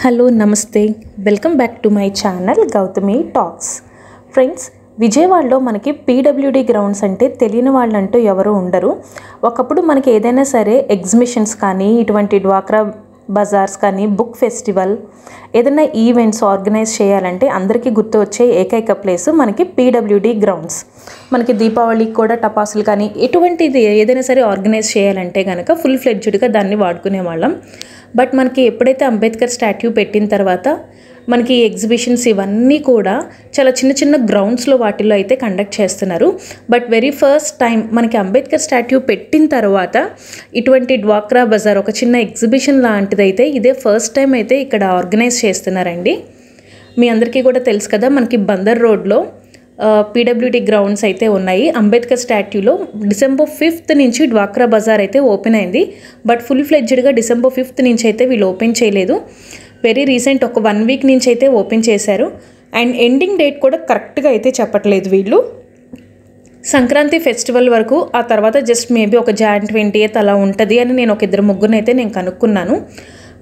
Hello నమస్తే welcome back to my channel Gautami talks. Friends, విజయవాడలో మనకి పీడబ్ల్యూడి గ్రౌండ్స్ అంటే తెలియని వాళ్ళంటూ ఎవరు ఉండరు. ఒకప్పుడు మనకి ఏదైనా సరే ఎగ్జిబిషన్స్ కానీ, ఇటువంటి డ్వాక్రా బజార్స్ కానీ, బుక్ ఫెస్టివల్, ఏదైనా ఈవెంట్స్ ఆర్గనైజ్ చేయాలంటే అందరికీ గుర్తు వచ్చే ఏకైక ప్లేస్ మనకి పీడబ్ల్యూడి గ్రౌండ్స్. మనకి దీపావళికి కూడా టపాసులు కానీ ఎటువంటిది ఏదైనా సరే ఆర్గనైజ్ చేయాలంటే కనుక ఫుల్ ఫ్లెడ్జ్డ్గా దాన్ని వాడుకునే వాళ్ళం. బట్ మనకి ఎప్పుడైతే అంబేద్కర్ స్టాట్యూ పెట్టిన తర్వాత మనకి ఎగ్జిబిషన్స్ ఇవన్నీ కూడా చాలా చిన్న చిన్న గ్రౌండ్స్లో వాటిల్లో అయితే కండక్ట్ చేస్తున్నారు. బట్ వెరీ ఫస్ట్ టైం మనకి అంబేద్కర్ స్టాట్యూ పెట్టిన తర్వాత ఇటువంటి డ్వాక్రా బజార్ ఒక చిన్న ఎగ్జిబిషన్ లాంటిదైతే ఇదే ఫస్ట్ టైం అయితే ఇక్కడ ఆర్గనైజ్ చేస్తున్నారండి. మీ అందరికీ కూడా తెలుసు కదా, మనకి బందర్ రోడ్లో పీడబ్ల్యూడి గ్రౌండ్స్ అయితే ఉన్నాయి. అంబేద్కర్ స్టాట్యూలో December 5th నుంచి డ్వాక్రా బజార్ అయితే ఓపెన్ అయింది. బట్ ఫుల్ ఫ్లెడ్జ్డ్గా December 5th నుంచి అయితే వీళ్ళు ఓపెన్ చేయలేదు. వెరీ రీసెంట్ ఒక 1 week నుంచి అయితే ఓపెన్ చేశారు. అండ్ ఎండింగ్ డేట్ కూడా కరెక్ట్గా అయితే చెప్పట్లేదు వీళ్ళు. సంక్రాంతి ఫెస్టివల్ వరకు, ఆ తర్వాత జస్ట్ మేబీ ఒక Jan 20th అలా ఉంటుంది అని నేను ఒక 2-3 అయితే నేను కనుక్కున్నాను.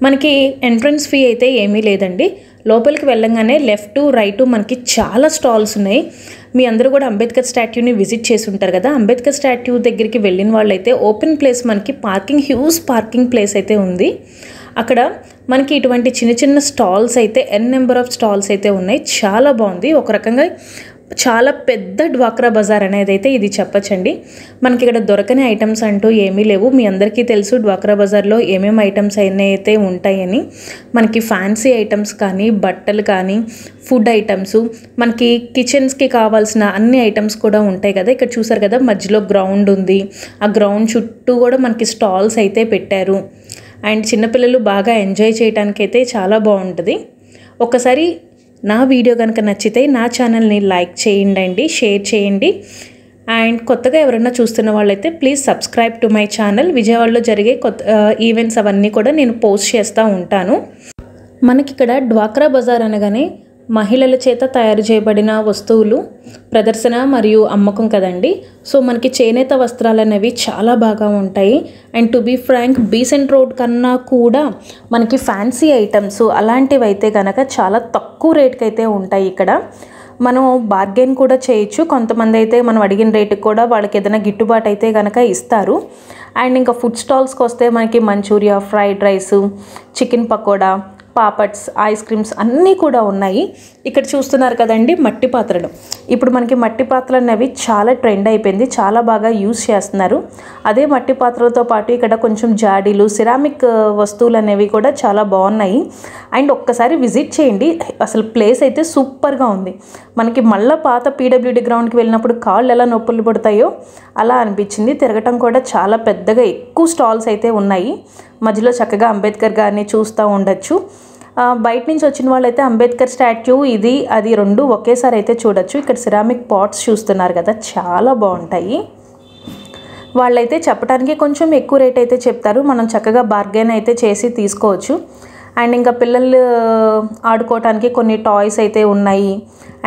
మనకి ఎంట్రన్స్ ఫీ అయితే ఏమీ లేదండి. లోపలికి వెళ్ళంగానే లెఫ్ట్ రైట్ మనకి చాలా స్టాల్స్ ఉన్నాయి. మీ అందరూ కూడా అంబేద్కర్ స్టాట్యూని విజిట్ చేసి ఉంటారు కదా. అంబేద్కర్ స్టాట్యూ దగ్గరికి వెళ్ళిన వాళ్ళైతే ఓపెన్ ప్లేస్ మనకి హ్యూజ్ పార్కింగ్ ప్లేస్ అయితే ఉంది. అక్కడ మనకి ఇటువంటి చిన్న చిన్న స్టాల్స్ అయితే నెంబర్ ఆఫ్ స్టాల్స్ అయితే ఉన్నాయి. చాలా బాగుంది. ఒక రకంగా చాలా పెద్ద డ్వాక్రా బజార్ అనేది అయితే ఇది చెప్పచ్చండి. మనకి ఇక్కడ దొరకని ఐటమ్స్ అంటూ ఏమీ లేవు. మీ అందరికీ తెలుసు డ్వాక్రా బజార్లో ఏమేమి ఐటమ్స్ అయితే ఉంటాయని. మనకి ఫ్యాన్సీ ఐటమ్స్ కానీ, బట్టలు కానీ, ఫుడ్ ఐటమ్స్, మనకి కిచెన్స్కి కావాల్సిన అన్ని ఐటమ్స్ కూడా ఉంటాయి కదా. ఇక్కడ చూసారు కదా, మధ్యలో గ్రౌండ్ ఉంది. ఆ గ్రౌండ్ చుట్టూ కూడా మనకి స్టాల్స్ అయితే పెట్టారు. అండ్ చిన్నపిల్లలు బాగా ఎంజాయ్ చేయడానికి అయితే చాలా బాగుంటుంది. ఒకసారి నా వీడియో కనుక నచ్చితే నా ఛానల్ని లైక్ చేయండి, షేర్ చేయండి. అండ్ కొత్తగా ఎవరైనా చూస్తున్న వాళ్ళైతే please subscribe to my channel. విజయవాడలో జరిగే ఈవెంట్స్ అవన్నీ కూడా నేను పోస్ట్ చేస్తూ ఉంటాను. మనకి ఇక్కడ డ్వాక్రా బజార్ అనగానే మహిళల చేత తయారు చేయబడిన వస్తువులు ప్రదర్శన మరియు అమ్మకం కదండి. సో మనకి చేనేత వస్త్రాలు అనేవి చాలా బాగా ఉంటాయి. And to be frank, Besant road కన్నా కూడా మనకి ఫ్యాన్సీ ఐటమ్స్ అలాంటివి అయితే కనుక చాలా తక్కువ రేట్కి అయితే ఉంటాయి. ఇక్కడ మనం బార్గెన్ కూడా చేయొచ్చు. కొంతమంది అయితే మనం అడిగిన రేటుకి కూడా వాళ్ళకి ఏదైనా గిట్టుబాటు అయితే కనుక ఇస్తారు. అండ్ ఇంకా ఫుడ్ స్టాల్స్కి వస్తే మనకి manchuria, fried rice, chicken pakoda, papads, ice creams అన్నీ కూడా ఉన్నాయి. ఇక్కడ చూస్తున్నారు కదండి మట్టి పాత్రలు. ఇప్పుడు మనకి మట్టి పాత్రలు అనేవి చాలా ట్రెండ్ అయిపోయింది. చాలా బాగా యూజ్ చేస్తున్నారు. అదే మట్టి పాత్రలతో పాటు ఇక్కడ కొంచెం జాడీలు, సిరామిక్ వస్తువులు అనేవి కూడా చాలా బాగున్నాయి. అండ్ ఒక్కసారి విజిట్ చేయండి. అసలు ప్లేస్ అయితే సూపర్గా ఉంది. మనకి మళ్ళీ పాత పీడబ్ల్యూడి గ్రౌండ్కి వెళ్ళినప్పుడు కాళ్ళు ఎలా నొప్పులు పడతాయో అలా అనిపించింది. తిరగటం కూడా చాలా పెద్దగా ఎక్కువ స్టాల్స్ అయితే ఉన్నాయి. మధ్యలో చక్కగా అంబేద్కర్ గారిని చూస్తూ ఉండొచ్చు. బయట నుంచి వచ్చిన వాళ్ళైతే అంబేద్కర్ స్టాట్యూ ఇది అది రెండు ఒకేసారి అయితే చూడొచ్చు. ఇక్కడ సిరామిక్ పాట్స్ చూస్తున్నారు కదా, చాలా బాగుంటాయి. వాళ్ళైతే చెప్పడానికి కొంచెం ఎక్కువ రేట్ అయితే చెప్తారు. మనం చక్కగా బార్గెన్ అయితే చేసి తీసుకోవచ్చు. అండ్ ఇంకా పిల్లలు ఆడుకోవటానికి కొన్ని టాయ్స్ అయితే ఉన్నాయి.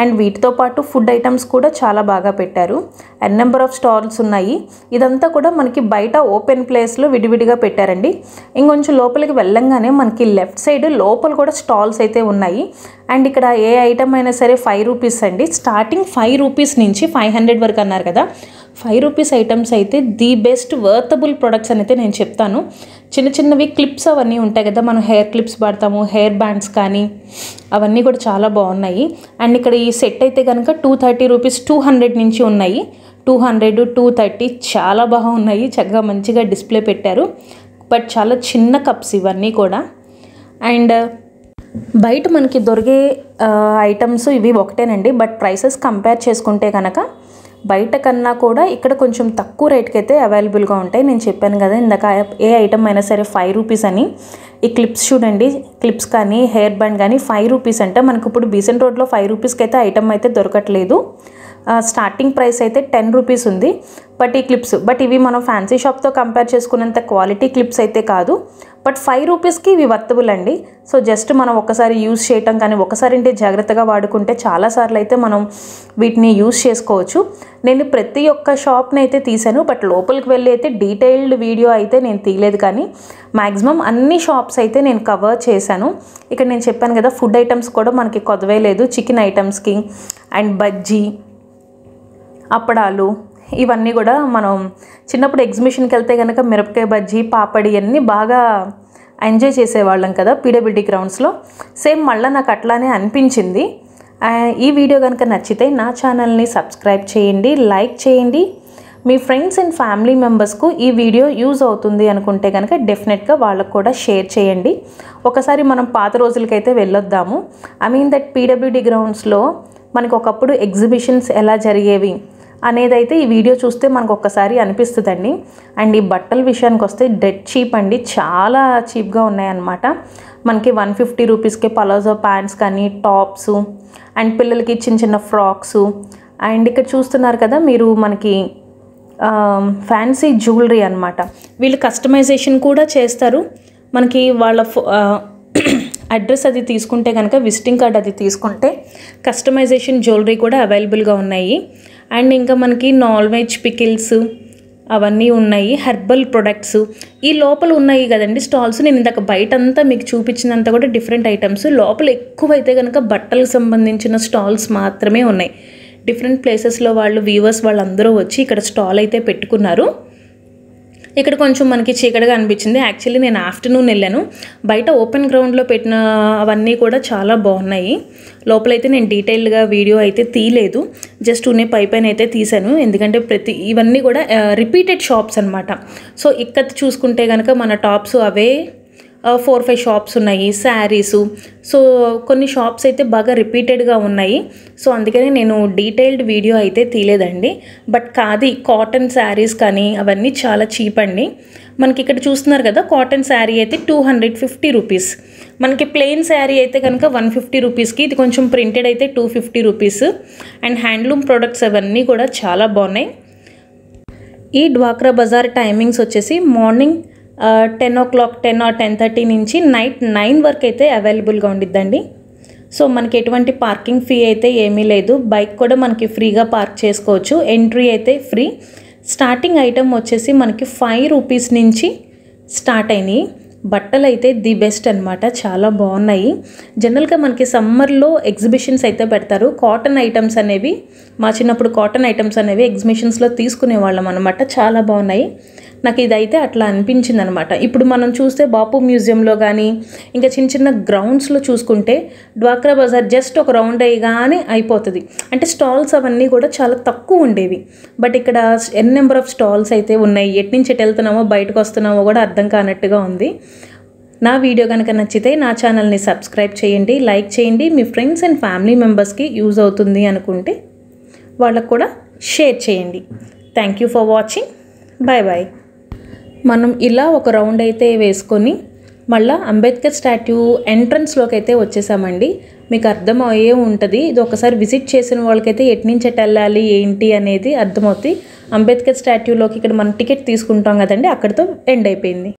అండ్ వీటితో పాటు ఫుడ్ ఐటమ్స్ కూడా చాలా బాగా పెట్టారు. నెంబర్ ఆఫ్ స్టాల్స్ ఉన్నాయి. ఇదంతా కూడా మనకి బయట ఓపెన్ ప్లేస్లో విడివిడిగా పెట్టారండి. ఇంకొంచెం లోపలికి వెళ్ళంగానే మనకి లెఫ్ట్ సైడ్ లోపల కూడా స్టాల్స్ అయితే ఉన్నాయి. అండ్ ఇక్కడ ఏ ఐటమ్ అయినా సరే 5 రూపీస్ అండి. స్టార్టింగ్ 5 రూపీస్ నుంచి 500 వరకు అన్నారు కదా. 5 రూపీస్ ఐటమ్స్ అయితే ది బెస్ట్ వర్తబుల్ ప్రొడక్ట్స్ అని అయితే నేను చెప్తాను. చిన్న చిన్నవి క్లిప్స్ అవన్నీ ఉంటాయి కదా, మనం హెయిర్ క్లిప్స్ వాడతాము, హెయిర్ బ్యాండ్స్ కానీ, అవన్నీ కూడా చాలా బాగున్నాయి. అండ్ ఇక్కడ ఈ సెట్ అయితే కనుక 230 రూపీస్, 200 నుంచి ఉన్నాయి. 200, 230 చాలా బాగున్నాయి. చక్కగా మంచిగా డిస్ప్లే పెట్టారు. బట్ చాలా చిన్న కప్స్ ఇవన్నీ కూడా. అండ్ బయట మనకి దొరికే ఐటమ్స్ ఇవి ఒకటేనండి. బట్ ప్రైసెస్ కంపేర్ చేసుకుంటే కనుక బయట కన్నా కూడా ఇక్కడ కొంచెం తక్కువ రేట్కి అయితే అవైలబుల్గా ఉంటాయి. నేను చెప్పాను కదా ఇందాక, ఏ ఐటమ్ అయినా సరే 5 రూపీస్ అని. ఈ క్లిప్స్ చూడండి, క్లిప్స్ కానీ హెయిర్ బ్యాండ్ కానీ 5 రూపీస్ అంటే మనకు ఇప్పుడు బీసెంట్ రోడ్లో 5 రూపీస్కి అయితే ఐటమ్ అయితే దొరకట్లేదు. స్టార్టింగ్ ప్రైస్ అయితే 10 రూపీస్ ఉంది. బట్ ఈ క్లిప్స్ ఇవి మనం ఫ్యాన్సీ షాప్తో కంపేర్ చేసుకున్నంత క్వాలిటీ క్లిప్స్ అయితే కాదు. బట్ 5 రూపీస్కి ఇవి వర్తబుల్ అండి. సో జస్ట్ మనం ఒకసారి యూజ్ చేయటం కానీ ఒకసారి అంటే జాగ్రత్తగా వాడుకుంటే చాలాసార్లు అయితే మనం వీటిని యూజ్ చేసుకోవచ్చు. నేను ప్రతి ఒక్క షాప్ని అయితే తీసాను, బట్ లోపలికి వెళ్ళి అయితే డీటెయిల్డ్ వీడియో అయితే నేను తీయలేదు, కానీ మ్యాక్సిమం అన్ని షాప్స్ అయితే నేను కవర్ చేశాను. ఇక్కడ నేను చెప్పాను కదా, ఫుడ్ ఐటమ్స్ కూడా మనకి కొదవే లేదు. చికెన్ ఐటమ్స్కి అండ్ బజ్జీ, అప్పడాలు ఇవన్నీ కూడా మనం చిన్నప్పుడు ఎగ్జిబిషన్కి వెళ్తే కనుక మిరపకాయ బజ్జీ, పాపడి అన్నీ బాగా ఎంజాయ్ చేసేవాళ్ళం కదా పీడబ్ల్యూడీ గ్రౌండ్స్లో. సేమ్ మళ్ళీ నాకు అట్లానే అనిపించింది. ఈ వీడియో కనుక నచ్చితే నా ఛానల్ని సబ్స్క్రైబ్ చేయండి, లైక్ చేయండి. మీ ఫ్రెండ్స్ అండ్ ఫ్యామిలీ మెంబర్స్కు ఈ వీడియో యూజ్ అవుతుంది అనుకుంటే కనుక డెఫినెట్గా వాళ్ళకు కూడా షేర్ చేయండి. ఒకసారి మనం పాత రోజులకైతే వెళ్ళొద్దాము. దట్ పీడబ్ల్యూడీ గ్రౌండ్స్లో మనకు ఒకప్పుడు ఎగ్జిబిషన్స్ ఎలా జరిగేవి అనేది అయితే ఈ వీడియో చూస్తే మనకు ఒక్కసారి అనిపిస్తుందండి. అండ్ ఈ బట్టల విషయానికి వస్తే డెడ్ చీప్ అండి, చాలా చీప్గా ఉన్నాయన్నమాట. మనకి 150 రూపీస్కే పలాజో ప్యాంట్స్ కానీ, టాప్స్ అండ్ పిల్లలకి చిన్న చిన్న ఫ్రాక్స్. అండ్ ఇక్కడ చూస్తున్నారు కదా మీరు, మనకి ఫ్యాన్సీ జ్యువెలరీ అనమాట. వీళ్ళు కస్టమైజేషన్ కూడా చేస్తారు. మనకి వాళ్ళ అడ్రస్ అది తీసుకుంటే కనుక, విజిటింగ్ కార్డ్ అది తీసుకుంటే కస్టమైజేషన్ జ్యువెలరీ కూడా అవైలబుల్గా ఉన్నాయి. అండ్ ఇంకా మనకి నాన్ వెజ్ పికిల్స్ అవన్నీ ఉన్నాయి. హెర్బల్ ప్రొడక్ట్స్ ఈ లోపల ఉన్నాయి కదండి స్టాల్స్. నేను ఇందాక బయట అంతా మీకు చూపించినంత కూడా డిఫరెంట్ ఐటమ్స్. లోపల ఎక్కువైతే కనుక బట్టలకు సంబంధించిన స్టాల్స్ మాత్రమే ఉన్నాయి. డిఫరెంట్ ప్లేసెస్లో వాళ్ళు వ్యూవర్స్ వాళ్ళందరూ వచ్చి ఇక్కడ స్టాల్ అయితే పెట్టుకున్నారు. ఇక్కడ కొంచెం మనకి చీకటిగా అనిపించింది. యాక్చువల్లీ నేను ఆఫ్టర్నూన్ వెళ్ళాను. బయట ఓపెన్ గ్రౌండ్లో పెట్టిన అవన్నీ కూడా చాలా బాగున్నాయి. లోపలైతే నేను డీటెయిల్డ్గా వీడియో అయితే తీయలేదు, జస్ట్ ఉనే పైన అయితే తీసాను. ఎందుకంటే ఇవన్నీ కూడా రిపీటెడ్ షాప్స్ అనమాట. సో ఇక్కడ చూసుకుంటే కనుక మన టాప్స్ అవే 4-5 షాప్స్ ఉన్నాయి. శారీసు, సో కొన్ని షాప్స్ అయితే బాగా రిపీటెడ్గా ఉన్నాయి. సో అందుకని నేను డీటెయిల్డ్ వీడియో అయితే తీయలేదండి. బట్ కాటన్ శారీస్ కానీ అవన్నీ చాలా చీప్ అండి. మనకి ఇక్కడ చూస్తున్నారు కదా, కాటన్ శారీ అయితే 250 రూపీస్. మనకి ప్లెయిన్ శారీ అయితే కనుక 150 రూపీస్కి. ఇది కొంచెం ప్రింటెడ్ అయితే 250 రూపీస్. అండ్ హ్యాండ్లూమ్ ప్రొడక్ట్స్ అవన్నీ కూడా చాలా బాగున్నాయి. ఈ డ్వాక్రా బజార్ టైమింగ్స్ వచ్చేసి మార్నింగ్ 10 o'clock 10 or 10:30 నుంచి నైట్ 9 వరకు అయితే అవైలబుల్గా ఉండిద్దండి. సో మనకి ఎటువంటి పార్కింగ్ ఫీ అయితే ఏమీ లేదు. బైక్ కూడా మనకి ఫ్రీగా పార్క్ చేసుకోవచ్చు. ఎంట్రీ అయితే ఫ్రీ. స్టార్టింగ్ ఐటమ్ వచ్చేసి మనకి 5 రూపీస్ నుంచి స్టార్ట్ అయినాయి. బట్టలు అయితే ది బెస్ట్ అనమాట, చాలా బాగున్నాయి. జనరల్గా మనకి సమ్మర్లో ఎగ్జిబిషన్స్ అయితే పెడతారు. కాటన్ ఐటమ్స్ అనేవి, మా చిన్నప్పుడు కాటన్ ఐటమ్స్ అనేవి ఎగ్జిబిషన్స్లో తీసుకునే వాళ్ళం అనమాట. చాలా బాగున్నాయి. నాకు ఇదైతే అట్లా అనిపించింది అనమాట. ఇప్పుడు మనం చూస్తే బాపు మ్యూజియంలో కానీ ఇంకా చిన్న చిన్న గ్రౌండ్స్లో చూసుకుంటే డ్వాక్రా బజార్ జస్ట్ ఒక రౌండ్ అయ్యగానే అయిపోతుంది. అంటే స్టాల్స్ అవన్నీ కూడా చాలా తక్కువ ఉండేవి. బట్ ఇక్కడ నెంబర్ ఆఫ్ స్టాల్స్ అయితే ఉన్నాయి. ఎటు నుంచి ఎటు వెళ్తున్నామో బయటకు వస్తున్నామో కూడా అర్థం కానట్టుగా ఉంది. నా వీడియో కనుక నచ్చితే నా ఛానల్ని సబ్స్క్రైబ్ చేయండి, లైక్ చేయండి. మీ ఫ్రెండ్స్ అండ్ ఫ్యామిలీ మెంబర్స్కి యూజ్ అవుతుంది అనుకుంటే వాళ్ళకు కూడా షేర్ చేయండి. Thank you for watching. Bye bye. మనం ఇలా ఒక రౌండ్ అయితే వేసుకొని మళ్ళీ అంబేద్కర్ స్టాట్యూ ఎంట్రన్స్లోకి అయితే వచ్చేసామండి. మీకు అర్థమయ్యే ఉంటుంది. ఇది ఒకసారి విజిట్ చేసిన వాళ్ళకైతే ఎటు నుంచి ఎటు వెళ్ళాలి ఏంటి అనేది అర్థమవుతుంది. అంబేద్కర్ స్టాట్యూలోకి ఇక్కడ మనం టికెట్ తీసుకుంటాం కదండి, అక్కడితో ఎండ్ అయిపోయింది.